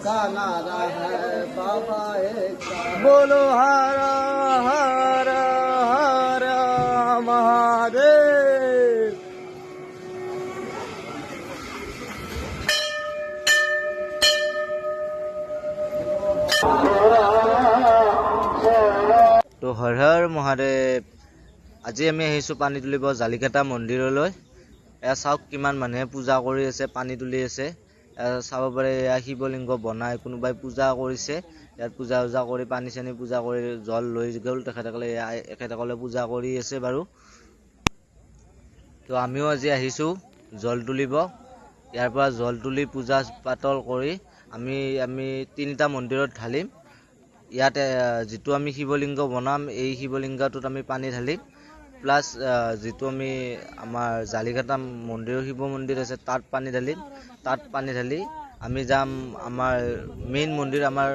का नारा है बाबा एक बोलो हर हर हर महादेव। तो हर हर महादेव। আজি আমি আহিছো পানী তুলিব জালিকাটা মন্দিৰলৈ। এয়া চাওক কিমান মানুহে পূজা কৰি আছে, পানী তুলি আছে। চাব পাৰে এয়া শিৱলিংগ বনাই কোনোবাই পূজা কৰিছে। ইয়াত পূজা কৰি পানী চানী পূজা কৰি জল লৈ গ'ল তেখেতসকলে। এখেতসকলে পূজা কৰি আছে বাৰু। তো আমিও আজি আহিছো জল তুলিব। ইয়াৰ পৰা জল তুলি পূজা পাতল কৰি আমি তিনিটা মন্দিৰত ঢালিম। ইয়াত যিটো আমি শিৱলিংগ বনাম এই শিৱলিংগটোত আমি পানী ঢালিম। প্লাছ যিটো আমি আমাৰ জালিঘাটা মন্দিৰৰ শিৱ মন্দিৰ আছে তাত পানী ঢালিম। তাত পানী ঢালি আমি যাম আমাৰ মেইন মন্দিৰ, আমাৰ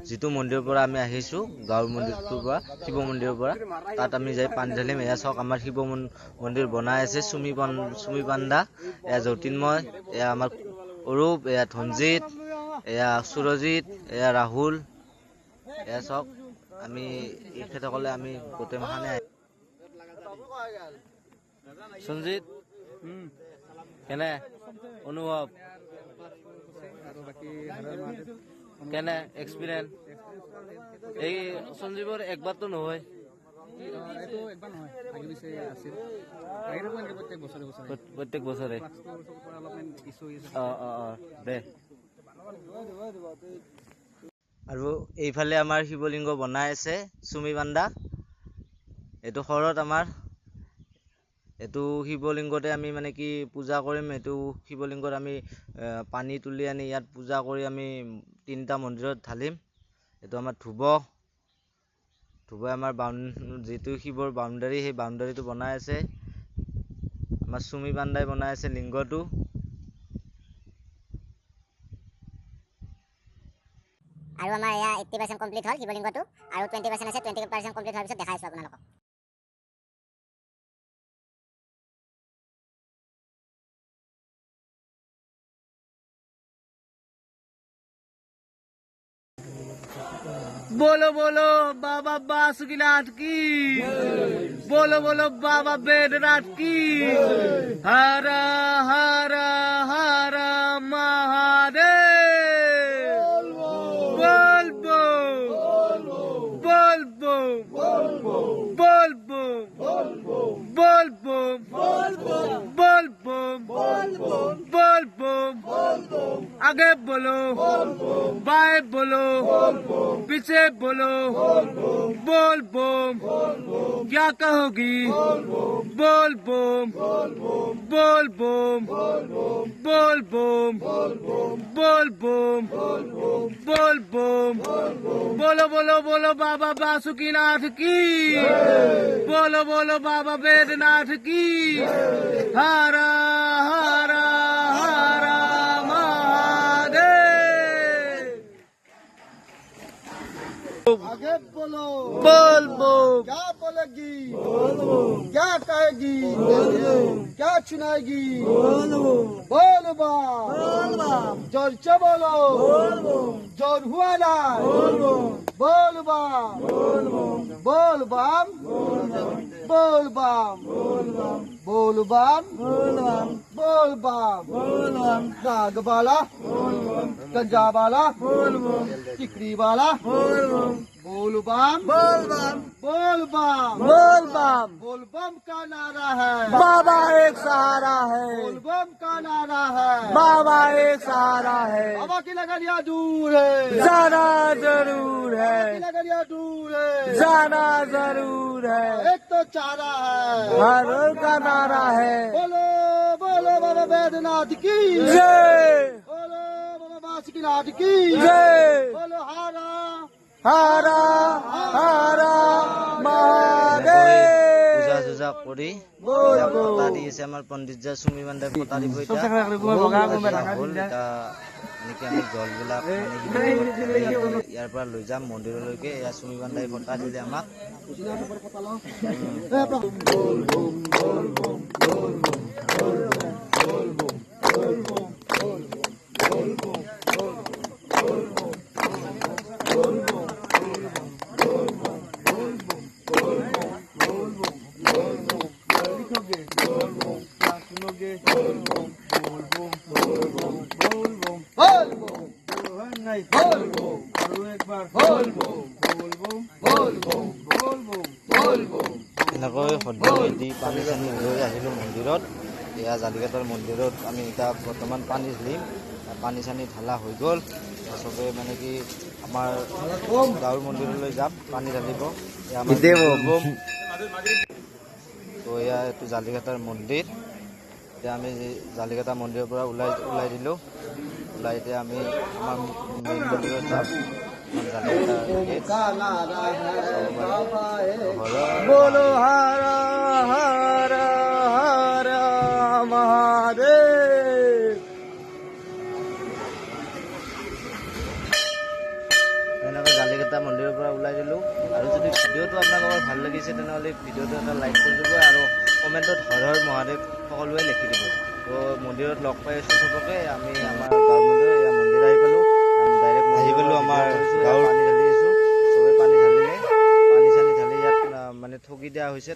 যিটো মন্দিৰৰ পৰা আমি আহিছোঁ গাঁৱৰ মন্দিৰটোৰ পৰা, শিৱ মন্দিৰৰ পৰা, তাত আমি যাই পানী ঢালিম। এয়া চাওক আমাৰ শিৱ মন্দিৰ বনাই আছে চুমি পাণ্ডা, এয়া জ্যোতিৰ্ময়, এয়া আমাৰ অৰূপ, এয়া ধনজিত, এয়া সুৰজিত, এয়া ৰাহুল। এয়া চাওক আমি এখেতসকলে আমি গোটেই মাহানে সঞ্জিত কেনে অনুভৱ কেনে এক্সপিৰিয়েঞ্চ? এই সঞ্জীৱৰ একবাৰতো নহয়, প্ৰত্যেক বছৰে দে। আৰু এইফালে আমাৰ শিৱলিংগ বনাই আছে চুমি পাণ্ডা। এইটো ঘৰত আমাৰ এইটো শিৱলিংগতে আমি মানে কি পূজা কৰিম। এইটো শিৱলিংগত আমি পানী তুলি আনি ইয়াত পূজা কৰি আমি তিনিটা মন্দিৰত ঢালিম। এইটো আমাৰ ধুবই আমাৰ যিটো শিৱৰ বাউণ্ডাৰী, সেই বাউণ্ডাৰীটো বনাই আছে আমাৰ চুমি পাণ্ডাই বনাই আছে লিংগটো। আৰু আমাৰ এয়া 80% কমপ্লিট হ'ল শিৱলিংগটো, আৰু 20% আছে। 20% কমপ্লিট হোৱাৰ পিছত দেখাই আছোঁ আপোনালোকক। बोलो बोलो बाबा बासुकीनाथ की, बोलो बोलो बाबा बैद्यनाथ की। हर हर हर महादेव। बोल बो बोल बो बोल बो बोल बो बोल बो बोल बो आगे बोलो, बाएं बोलो, पीछे बोलो, बोल बम। क्या कहोगी? बोल बम बोल बम बोल बम बोल बम बोल बम। बोलो बोलो बोलो बाबा बासुकीनाथ की, बोलो बोलो बाबा बैद्यनाथ की। हर हर हर महादेव। आगे बोलो, बोल बो क्या बोलेगी, क्या कहेगी, क्या सुनाएगी, बोल बा जोर से बोलो, जोर हुआ ना, बोल बा बोल बम बोल बम बोल बम बोल बम नाग वाला, गंजा वाला, टिकरी वाला, बोल बम बोल बम बोल बम बोल बम। बोल बम का नारा है, बाबा एक सहारा है, बोल बम का नारा है, बाबा एक सहारा है। बाबा की लगनिया दूर है, जाना जरूर बाबा की है, लगनिया दूर है, जाना जरूर है। एक तो चारा है, हर का नारा है। बोलो बोलो बाबा बैद्यनाथ की जय, बोलो बाबा बासुकीनाथ की जय। बोलो हारा हारा हारा महादेव। পূজা চূজা কৰি পতা দি আছে আমাৰ পণ্ডিতজা চুমি পাণ্ডাই পতা দিব। এতিয়া এনেকে আমি জলবিলাক ইয়াৰ পৰা লৈ যাম মন্দিৰলৈকে। এয়া চুমি পাণ্ডাই পতা দিলে আমাক। নাই বলবো আৰু একবাৰ বলবো বলবো বলবো বলবো বলবো এনেকৈ সদ্যহতে দি পানী চানী লৈ আহিলোঁ মন্দিৰত। এয়া জালিঘাটৰ মন্দিৰত আমি এতিয়া বৰ্তমান পানী ঢালিম। পানী চানী ঢালা হৈ গ'ল। চবে মানে কি আমাৰ গাঁৱৰ মন্দিৰলৈ যাম পানী ঢালিব। এয়া আমাৰ বম। তো এয়া এইটো জালিঘাটৰ মন্দিৰ। এতিয়া আমি জালিঘাটা মন্দিৰৰ পৰা ওলাই দিলোঁ। ওলাই এতিয়া আমি আমাৰ মেইন মন্দিৰত যাম। बोलो हर हर हर महादेव। এনেকৈ জালিঘাটা মন্দিৰৰ পৰা ওলাই দিলোঁ। আৰু যদি ভিডিঅ'টো আপোনালোকৰ ভাল লাগিছে তেনেহ'লে ভিডিঅ'টো এটা লাইক কৰি দিব আৰু কমেণ্টত হৰ হৰ মহাদেৱ সকলোৱে লিখি দিব। তো মন্দিৰত লগ পাই আছোঁ চবকে। আমি আমাৰ গাঁৱৰ মন্দিৰ এয়া মন্দিৰ আহি পালোঁ। আহি পালোঁ আমাৰ গাঁৱৰ পানী ঢালি আছোঁ। চবে পানী ঢালিলে। পানী চানী ঢালি ইয়াত মানে ঠগি দিয়া হৈছে।